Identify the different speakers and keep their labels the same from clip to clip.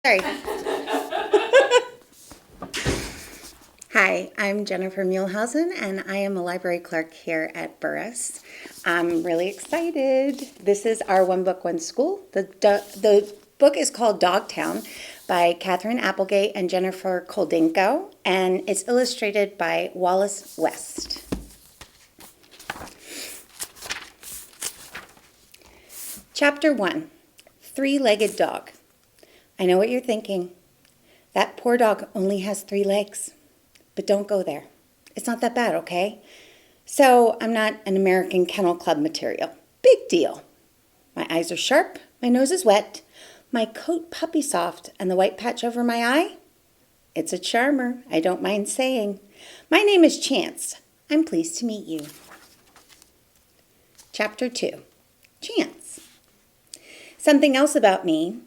Speaker 1: Sorry. Hi, I'm Jennifer Muehlhausen, and I am a library clerk here at Burris. I'm really excited. This is our One Book, One School. The book is called Dogtown by Catherine Applegate and Jennifer Koldinko, and it's illustrated by Wallace West. Chapter 1, Three-Legged Dog. I know what you're thinking. That poor dog only has 3 legs. But don't go there. It's not that bad, okay? So I'm not an American Kennel Club material. Big deal. My eyes are sharp, my nose is wet, my coat puppy soft, and the white patch over my eye? It's a charmer, I don't mind saying. My name is Chance. I'm pleased to meet you. Chapter 2, Chance. Something else about me.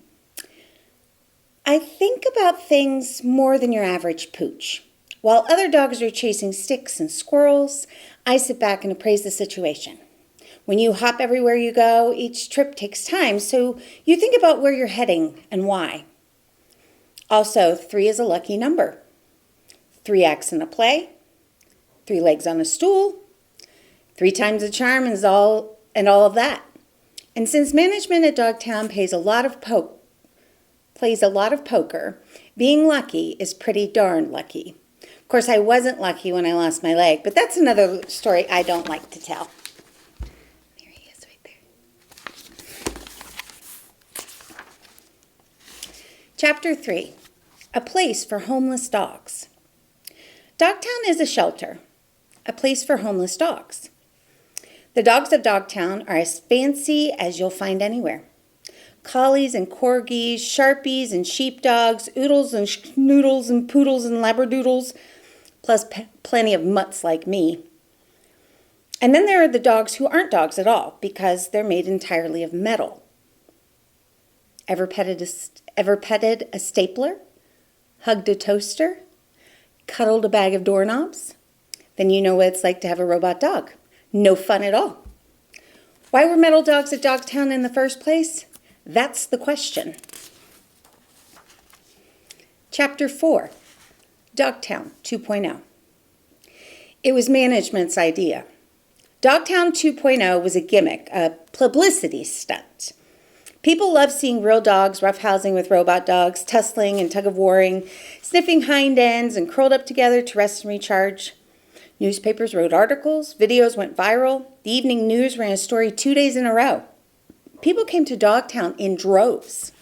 Speaker 1: I think about things more than your average pooch. While other dogs are chasing sticks and squirrels, I sit back and appraise the situation. When you hop everywhere you go, each trip takes time, so you think about where you're heading and why. Also, 3 is a lucky number. 3 acts in a play, 3 legs on a stool, 3 times a charm and all of that. And since management at Dogtown plays a lot of poker, being lucky is pretty darn lucky. Of course, I wasn't lucky when I lost my leg, but that's another story I don't like to tell. There he is right there. Chapter 3, A Place for Homeless Dogs. Dogtown is a shelter, a place for homeless dogs. The dogs of Dogtown are as fancy as you'll find anywhere. Collies and corgis, sharpies and sheepdogs, oodles and schnoodles and poodles and labradoodles, plus plenty of mutts like me. And then there are the dogs who aren't dogs at all because they're made entirely of metal. Ever petted a stapler? Hugged a toaster? Cuddled a bag of doorknobs? Then you know what it's like to have a robot dog. No fun at all. Why were metal dogs at Dogtown in the first place? That's the question. Chapter 4, Dogtown 2.0. It was management's idea. Dogtown 2.0 was a gimmick, a publicity stunt. People love seeing real dogs roughhousing with robot dogs, tussling and tug-of-warring, sniffing hind ends and curled up together to rest and recharge. Newspapers wrote articles, videos went viral, the evening news ran a story 2 days in a row. People came to Dogtown in droves.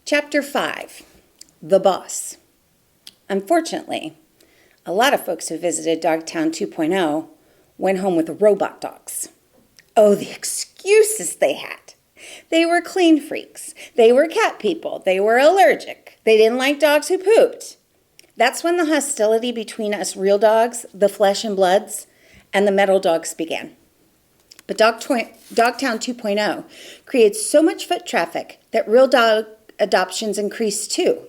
Speaker 1: Chapter 5, The Boss. Unfortunately, a lot of folks who visited Dogtown 2.0 went home with robot dogs. Oh, the excuses they had. They were clean freaks. They were cat people. They were allergic. They didn't like dogs who pooped. That's when the hostility between us real dogs, the flesh and bloods, and the metal dogs began. But Dogtown 2.0 created so much foot traffic that real dog adoptions increased too.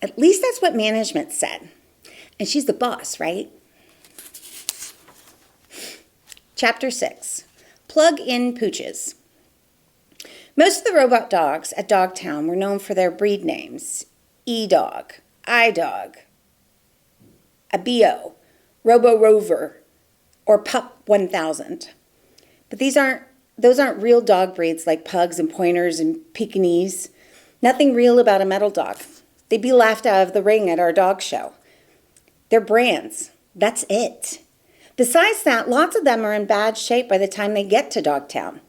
Speaker 1: At least that's what management said. And she's the boss, right? Chapter 6, Plug-in Pooches. Most of the robot dogs at Dogtown were known for their breed names: E-Dog, iDog, Abio, Robo Rover, or Pup 1000. But those aren't real dog breeds like pugs and pointers and Pekingese. Nothing real about a metal dog. They'd be laughed out of the ring at our dog show. They're brands. That's it. Besides that, lots of them are in bad shape by the time they get to Dogtown.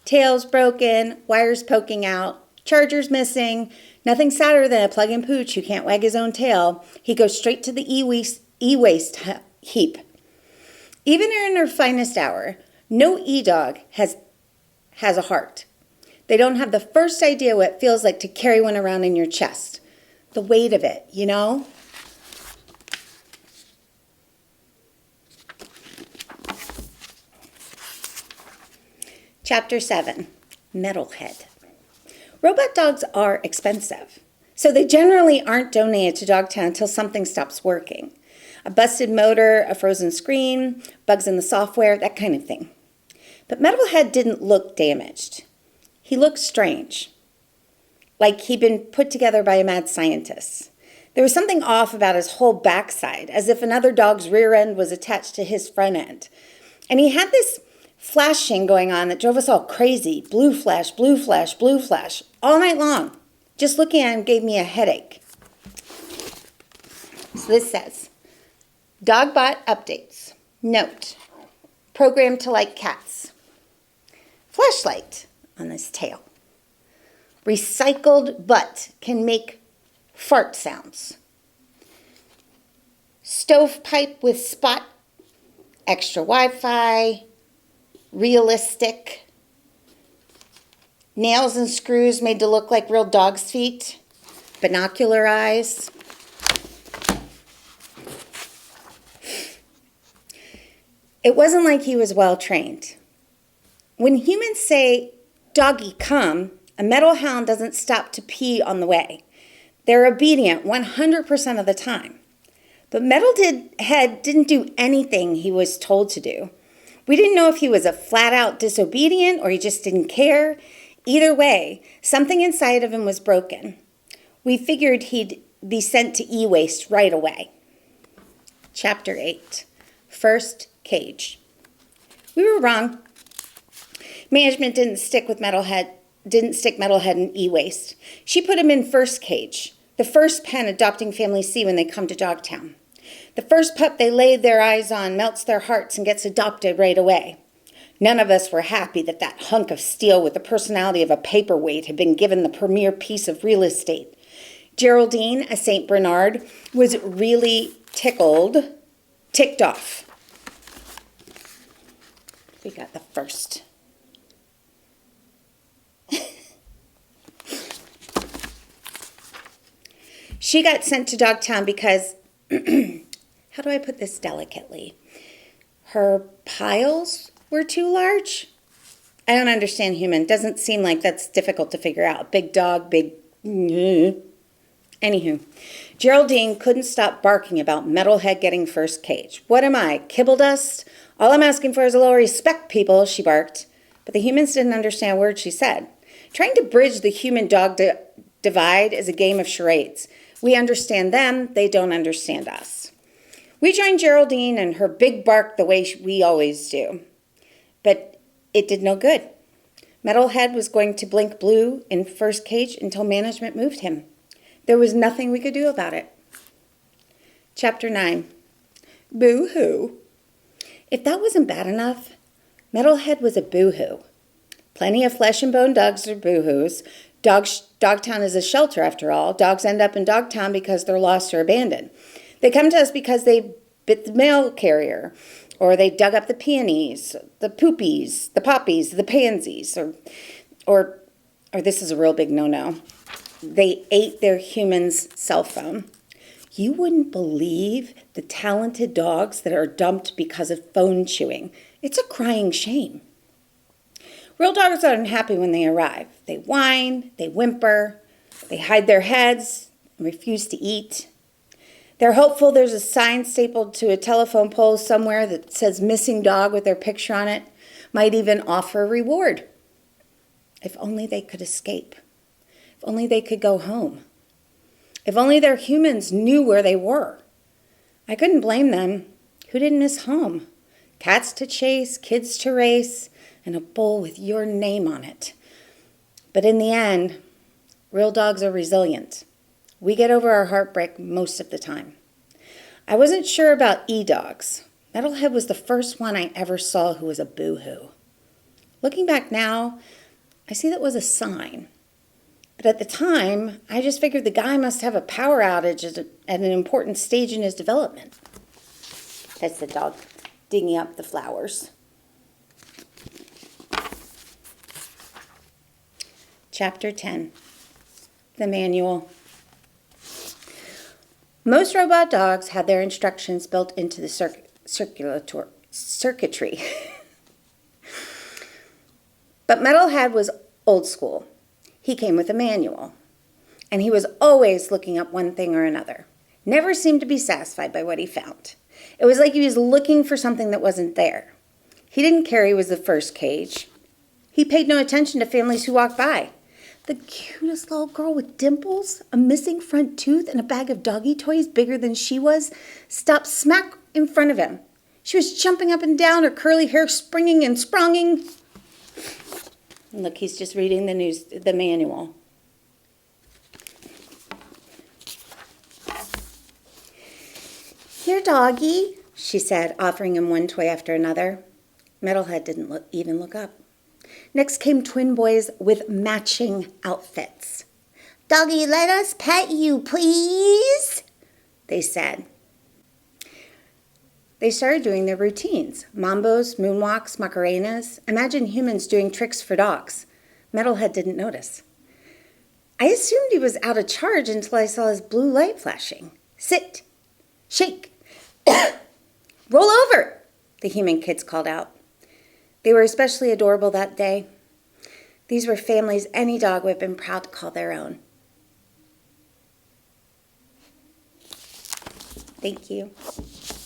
Speaker 1: Tails broken, wires poking out, chargers missing. Nothing sadder than a plug-in pooch who can't wag his own tail. He goes straight to the e-waste heap. Even in her finest hour, no e-dog has a heart. They don't have the first idea what it feels like to carry one around in your chest. The weight of it, you know? Chapter 7, Metalhead. Robot dogs are expensive, so they generally aren't donated to Dogtown until something stops working. A busted motor, a frozen screen, bugs in the software, that kind of thing. But Metalhead didn't look damaged. He looked strange, like he'd been put together by a mad scientist. There was something off about his whole backside, as if another dog's rear end was attached to his front end. And he had this flashing going on that drove us all crazy. Blue flash, blue flash, blue flash, all night long. Just looking at him gave me a headache. So this says, Dogbot updates. Note, programmed to like cats. Flashlight on this tail. Recycled butt can make fart sounds. Stovepipe with spot. Extra Wi-Fi. Realistic. Nails and screws made to look like real dog's feet. Binocular eyes. It wasn't like he was well trained. When humans say, doggy, come, a metal hound doesn't stop to pee on the way. They're obedient 100% of the time. But Metalhead didn't do anything he was told to do. We didn't know if he was a flat-out disobedient or he just didn't care. Either way, something inside of him was broken. We figured he'd be sent to e-waste right away. Chapter 8. First cage. We were wrong. Management didn't stick Metalhead in e-waste. She put him in first cage, the first pen adopting families see when they come to Dogtown. The first pup they laid their eyes on melts their hearts and gets adopted right away. None of us were happy that that hunk of steel with the personality of a paperweight had been given the premier piece of real estate. Geraldine, a St. Bernard, was really ticked off. We got the first. She got sent to Dogtown because, how do I put this delicately? Her piles were too large? I don't understand human. Doesn't seem like that's difficult to figure out. Big dog, big... Anywho, Geraldine couldn't stop barking about Metalhead getting first cage. What am I, kibble dust? All I'm asking for is a little respect, people, she barked. But the humans didn't understand a word she said. Trying to bridge the human-dog divide is a game of charades. We understand them, they don't understand us. We joined Geraldine and her big bark the way we always do. But it did no good. Metalhead was going to blink blue in first cage until management moved him. There was nothing we could do about it. Chapter 9. Boo-hoo. If that wasn't bad enough, Metalhead was a boo-hoo. Plenty of flesh and bone dogs are boo-hoos. Dogtown is a shelter, after all. Dogs end up in Dogtown because they're lost or abandoned. They come to us because they bit the mail carrier, or they dug up the peonies, the poopies, the poppies, the pansies, or this is a real big no-no. They ate their human's cell phone. You wouldn't believe the talented dogs that are dumped because of phone chewing. It's a crying shame. Real dogs are unhappy when they arrive. They whine, they whimper, they hide their heads, and refuse to eat. They're hopeful there's a sign stapled to a telephone pole somewhere that says missing dog with their picture on it, might even offer a reward. If only they could escape. If only they could go home. If only their humans knew where they were. I couldn't blame them. Who didn't miss home? Cats to chase, kids to race, and a bowl with your name on it. But in the end, real dogs are resilient. We get over our heartbreak most of the time. I wasn't sure about e-dogs. Metalhead was the first one I ever saw who was a boo-hoo. Looking back now, I see that was a sign. But at the time, I just figured the guy must have a power outage at an important stage in his development. That's the dog digging up the flowers. Chapter 10. The Manual. Most robot dogs had their instructions built into the circuitry. But Metalhead was old school. He came with a manual. And he was always looking up one thing or another. never seemed to be satisfied by what he found. It was like he was looking for something that wasn't there. He didn't care he was the first cage. He paid no attention to families who walked by. The cutest little girl with dimples, a missing front tooth, and a bag of doggy toys bigger than she was stopped smack in front of him. She was jumping up and down, her curly hair springing and spronging. Look, he's just reading the manual. "Here, doggy," she said, offering him one toy after another. Metalhead didn't even look up. Next came twin boys with matching outfits. "Doggy, let us pet you, please," they said. They started doing their routines. Mambos, moonwalks, macarenas. Imagine humans doing tricks for dogs. Metalhead didn't notice. I assumed he was out of charge until I saw his blue light flashing. "Sit, shake, roll over," the human kids called out. They were especially adorable that day. These were families any dog would have been proud to call their own. Thank you.